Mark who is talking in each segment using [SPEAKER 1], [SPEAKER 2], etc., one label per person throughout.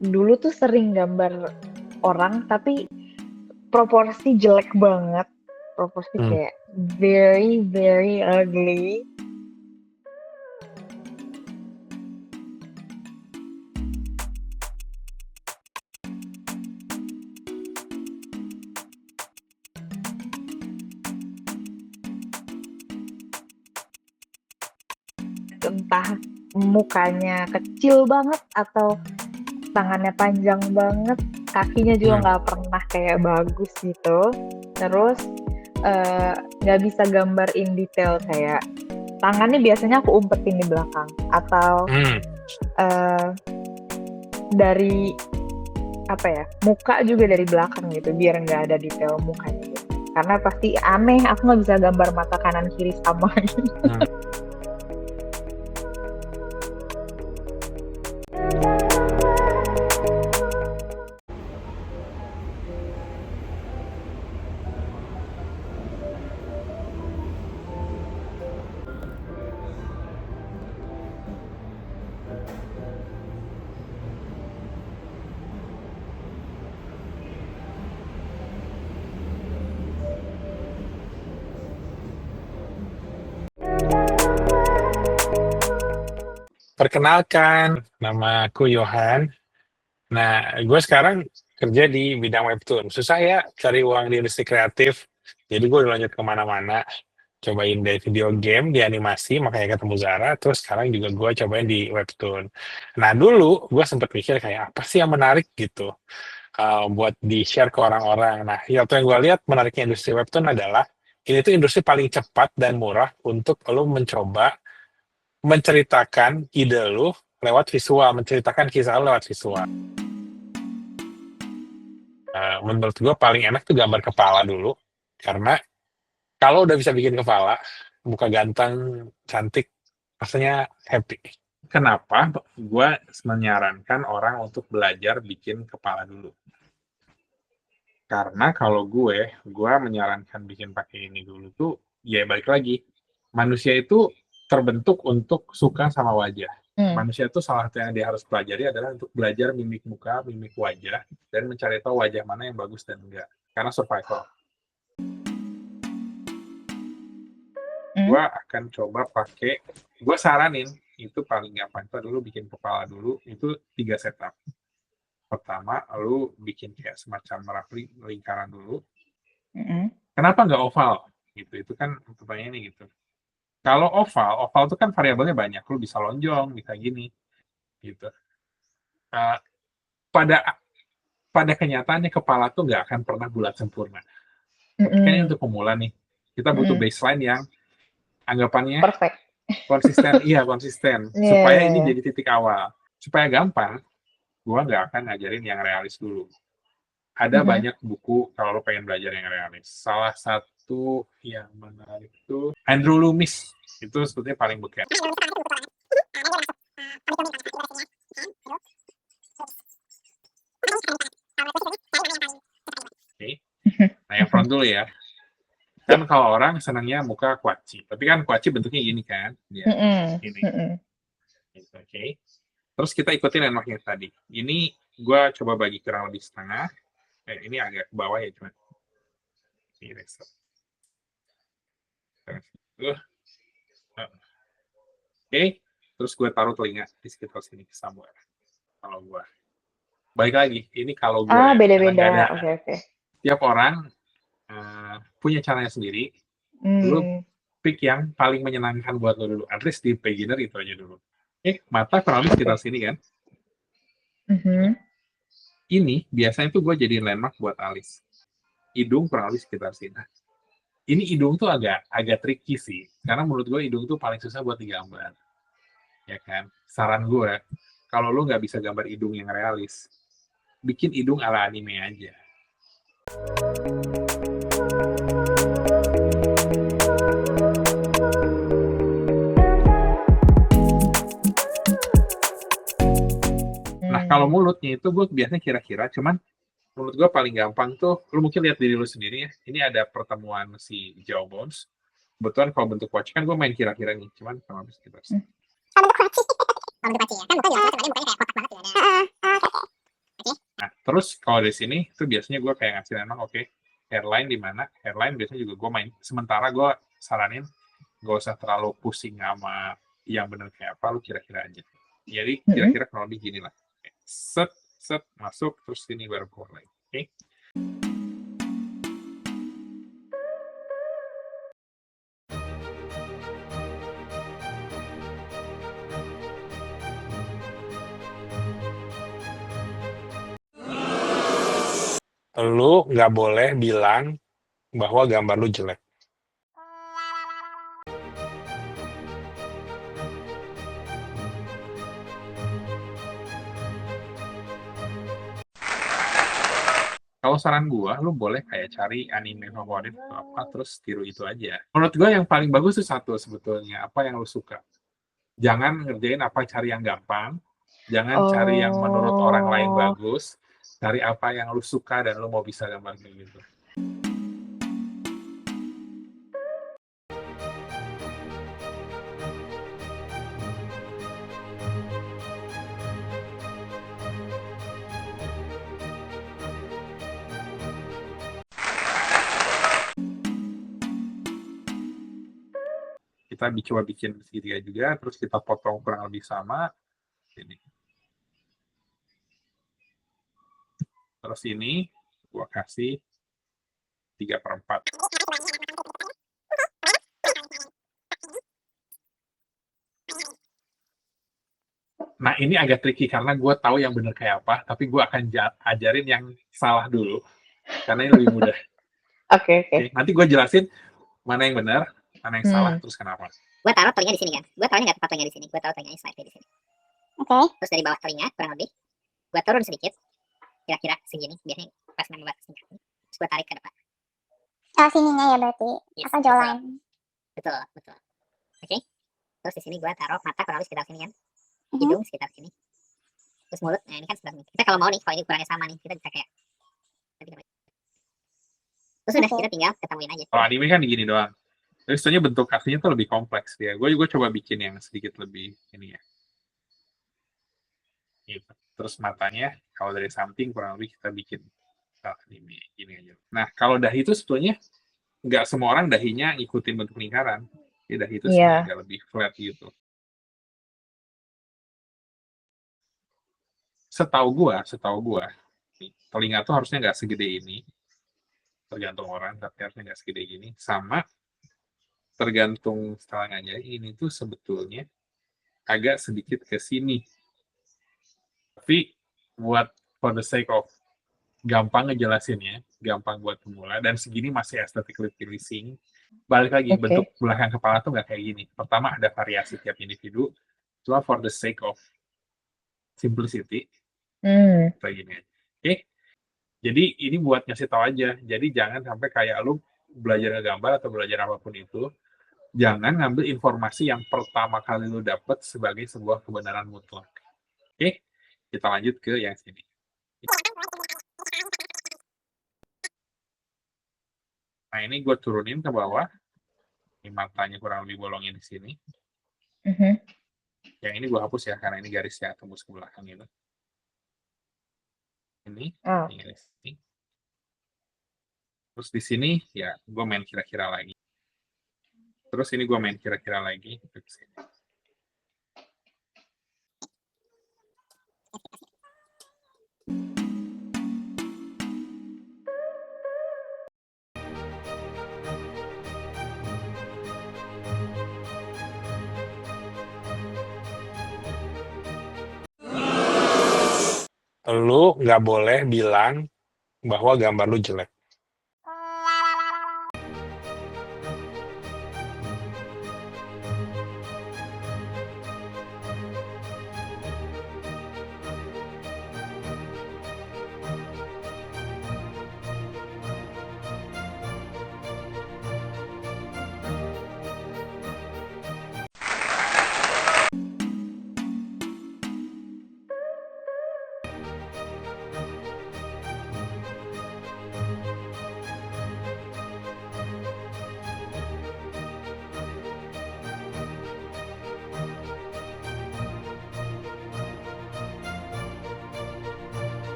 [SPEAKER 1] dulu tuh sering gambar orang tapi proporsi jelek banget. Proporsi
[SPEAKER 2] Hmm.
[SPEAKER 1] kayak very very ugly. Entah mukanya kecil banget atau tangannya panjang banget, kakinya juga
[SPEAKER 2] Hmm.
[SPEAKER 1] nggak pernah kayak bagus gitu. Terus nggak bisa gambar in detail, kayak tangannya biasanya aku umpetin di belakang atau
[SPEAKER 2] Hmm.
[SPEAKER 1] dari apa ya, muka juga dari belakang gitu biar nggak ada detail mukanya gitu. Karena pasti aneh, aku nggak bisa gambar mata kanan kiri sama gitu.
[SPEAKER 2] Hmm. Perkenalkan, nama aku Yohan. Nah, gue sekarang kerja di bidang webtoon. Susah ya cari uang di industri kreatif. Jadi gue udah lanjut kemana-mana. Cobain dari video game, di animasi, makanya ketemu Zara. Terus sekarang juga gue cobain di webtoon. Nah, dulu gue sempat mikir kayak apa sih yang menarik gitu. Buat di-share ke orang-orang. Nah, yang gue lihat menariknya industri webtoon adalah ini tuh industri paling cepat dan murah untuk lo mencoba menceritakan ide lu lewat visual, menceritakan kisah lu lewat visual. Menurut gue paling enak tuh gambar kepala dulu, karena kalau udah bisa bikin kepala, muka ganteng, cantik, rasanya happy. Kenapa gue menyarankan orang untuk belajar bikin kepala dulu? Karena kalau gue menyarankan bikin pakai ini dulu tuh, ya balik lagi, manusia itu terbentuk untuk suka sama wajah. Manusia itu salah satu yang dia harus pelajari adalah untuk belajar mimik muka, mimik wajah, dan mencari tahu wajah mana yang bagus dan enggak. Karena survival. Gue akan coba pakai, gue saranin, itu paling gampang itu dulu bikin kepala dulu, itu 3 setup. Pertama, lu bikin kayak semacam lingkaran dulu. Kenapa nggak oval? Gitu, itu kan pertanyaannya gitu. Kalau oval itu kan variabelnya banyak, lu bisa lonjong, bisa gini, gitu. Uh, pada pada kenyataannya kepala tuh nggak akan pernah bulat sempurna. Tapi kayaknya untuk pemula nih, kita butuh baseline yang anggapannya
[SPEAKER 1] Perfect.
[SPEAKER 2] konsisten, iya konsisten, supaya ini
[SPEAKER 1] Yeah.
[SPEAKER 2] jadi titik awal. Supaya gampang, gua nggak akan ngajarin yang realis dulu. Ada banyak buku kalau lo pengen belajar yang realis. Salah satu yang menarik itu Andrew Loomis, itu sebetulnya paling beken. Okay. Nah, yang front dulu ya. Kan kalau orang senangnya muka kuaci, tapi kan kuaci bentuknya gini kan, ya, ini. Oke. Okay. Terus kita ikutin landmarknya tadi. Ini gue coba bagi kurang lebih setengah. Ini agak ke bawah ya cuma. Ini reset. Oke. Terus gue taruh telinga di sekitar sini Samuel. Kalau gue. Baik lagi, ini kalau gue ya.
[SPEAKER 1] Beda-beda. Oke.
[SPEAKER 2] Tiap orang punya caranya sendiri. Lu pick yang paling menyenangkan buat lo dulu. At least di beginner itu aja dulu. Mata kurang lebih sekitar sini kan. Ini biasanya tuh gue jadi landmark buat alis. Hidung kurang lebih sekitar sini. Nah, ini hidung tuh agak tricky sih, karena menurut gue hidung tuh paling susah buat digambar. Ya kan? Saran gue, kalau lo nggak bisa gambar hidung yang realis, bikin hidung ala anime aja. Nah, kalau mulutnya itu gue biasanya kira-kira, cuman menurut gue paling gampang tuh, lu mungkin lihat diri lu sendiri ya, ini ada pertemuan si jawbones. Kebetulan kalau bentuk kuaci kan gue main kira-kira nih, cuman kalau bisa kita.
[SPEAKER 3] Kalau bentuk kuaci ya, kan mukanya jelas, mukanya kayak kotak banget ya.
[SPEAKER 2] Terus kalau dari sini tuh biasanya gue kayak ngasih memang oke, hairline di mana, hairline biasanya juga gue main, sementara gue saranin gak usah terlalu pusing sama yang bener kayak apa, lu kira-kira aja. Jadi kira-kira kurang lebih gini lah. Set, set, masuk, terus sini baru keluar lagi. Oke? Lu nggak boleh bilang bahwa gambar lu jelek. Kalau saran gua, lu boleh kayak cari anime favorit atau apa, terus tiru itu aja. Menurut gua yang paling bagus itu satu sebetulnya, apa yang lu suka. Jangan ngerjain apa cari yang gampang, jangan cari yang menurut orang lain bagus, cari apa yang lu suka dan lu mau bisa gambar kayak gitu. Kita coba bikin segitiga juga, terus kita potong kurang lebih sama. Ini. Terus ini, gua kasih 3/4. Nah, ini agak tricky karena gue tahu yang bener kayak apa, tapi gue akan ajarin yang salah dulu, karena ini lebih mudah.
[SPEAKER 1] Oke.
[SPEAKER 2] Nanti gue jelasin mana yang benar, mana yang salah, terus kenapa.
[SPEAKER 3] Gue taruh telinga di sini kan. Gue taruhnya nggak tepat telinga di sini. Gue taruh telinganya slightly di sini. Oke. Terus dari bawah telinga kurang lebih, gue turun sedikit, kira-kira segini. Biasanya pas main batas tingkat. Terus gue tarik ke depan.
[SPEAKER 4] Sininya ya berarti.
[SPEAKER 3] Yes,
[SPEAKER 4] Atau jawline.
[SPEAKER 3] Betul. Oke. Terus di sini gue taruh mata kurang lebih sekitar sini kan. Hidung sekitar sini. Terus mulut. Nah ini kan sekitar sini. Kita kalau mau nih, kalau ini kurangnya sama nih, kita bisa kayak. Terus udah kita tinggal ketemuin aja.
[SPEAKER 2] Kalau anime kan gini doang. Tapi sebenarnya bentuk aslinya tuh lebih kompleks dia. Gue juga coba bikin yang sedikit lebih ini ya. Gitu. Terus matanya kalau dari samping kurang lebih kita bikin anime gini aja. Nah kalau dahi itu sebetulnya nggak semua orang dahinya ngikutin bentuk lingkaran. Ya, dahi itu agak lebih flat gitu. Setahu gua, telinga tuh harusnya nggak segede ini. Tergantung orang, tapi harusnya nggak segede gini. Sama tergantung telinganya ini tuh sebetulnya agak sedikit ke sini. Tapi buat for the sake of gampang ngejelasinnya, gampang buat pemula, dan segini masih aesthetically pleasing. Balik lagi, bentuk belakang kepala tuh nggak kayak gini. Pertama ada variasi tiap individu, cuma for the sake of simplicity, kayak gini. Oke? Jadi ini buat ngasih tahu aja. Jadi jangan sampai kayak lu belajar gambar atau belajar apapun itu, jangan ngambil informasi yang pertama kali lu dapet sebagai sebuah kebenaran mutlak. Oke? Kita lanjut ke yang sini. Nah ini gue turunin ke bawah. Ini matanya kurang lebih bolongin di sini. Yang ini gue hapus ya, karena ini garisnya tembus ke belakang gitu. Ini. Terus di sini ya gue main kira-kira lagi. Terus ini gue main kira-kira lagi. Lu nggak boleh bilang bahwa gambar lu jelek.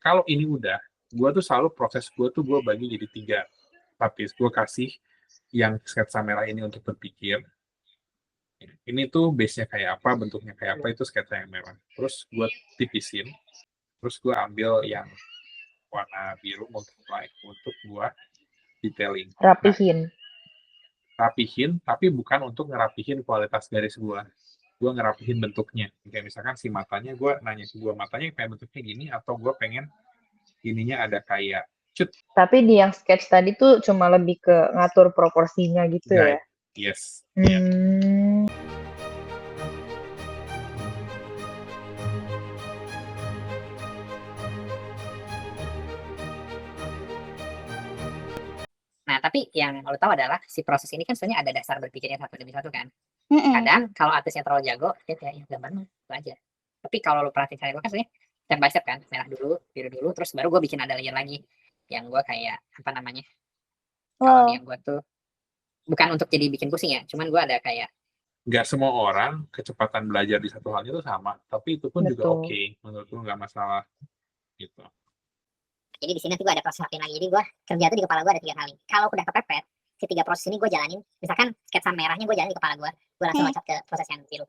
[SPEAKER 2] kalau ini udah, gue tuh selalu proses gue tuh gue bagi jadi 3 lapis. Gue kasih yang sketsa merah ini untuk berpikir. Ini tuh base-nya kayak apa, bentuknya kayak apa, itu sketsa yang merah. Terus gue tipisin, terus gue ambil yang warna biru multiply untuk gue detailing. Nah,
[SPEAKER 1] Rapihin.
[SPEAKER 2] rapihin, tapi bukan untuk ngerapihin kualitas garis gue ngerapihin bentuknya. Kayak misalkan si matanya, gue nanya ke gue, matanya kayak bentuknya gini, atau gue pengen ininya ada kayak cut
[SPEAKER 1] Tapi di yang sketch tadi tuh cuma lebih ke ngatur proporsinya gitu ya?
[SPEAKER 2] guide. Yes. Iya.
[SPEAKER 1] Hmm.
[SPEAKER 3] Nah, tapi yang lo tahu adalah si proses ini kan sebenarnya ada dasar berpikirnya satu demi satu kan.
[SPEAKER 4] Mm-mm.
[SPEAKER 3] Kadang kalau artisnya terlalu jago, dia kayak ya gambar mah itu aja. Tapi kalau lo perhatiin saya gue kan sebenarnya step by step kan, merah dulu, biru dulu, terus baru gue bikin ada layer lagi yang gue kayak apa namanya? Kalau
[SPEAKER 4] Wow.
[SPEAKER 3] yang gue tuh bukan untuk jadi bikin pusing ya, cuman gue ada kayak
[SPEAKER 2] Nggak semua orang kecepatan belajar di satu hal itu sama, tapi itu pun juga
[SPEAKER 1] Betul.
[SPEAKER 2] oke. Menurut lu nggak masalah gitu.
[SPEAKER 3] jadi di sini tuh gue ada proses lain lagi. Jadi gue kerja tuh di kepala gue ada 3 kali. Kalau udah kepepet, si 3 proses ini gue jalanin. Misalkan sketsa merahnya gue jalanin di kepala gue langsung loncat ke proses yang biru.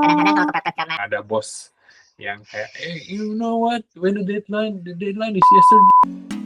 [SPEAKER 3] Kadang-kadang kalau kepepet karena
[SPEAKER 2] Ada bos yang kayak, you know what, when the deadline is yesterday.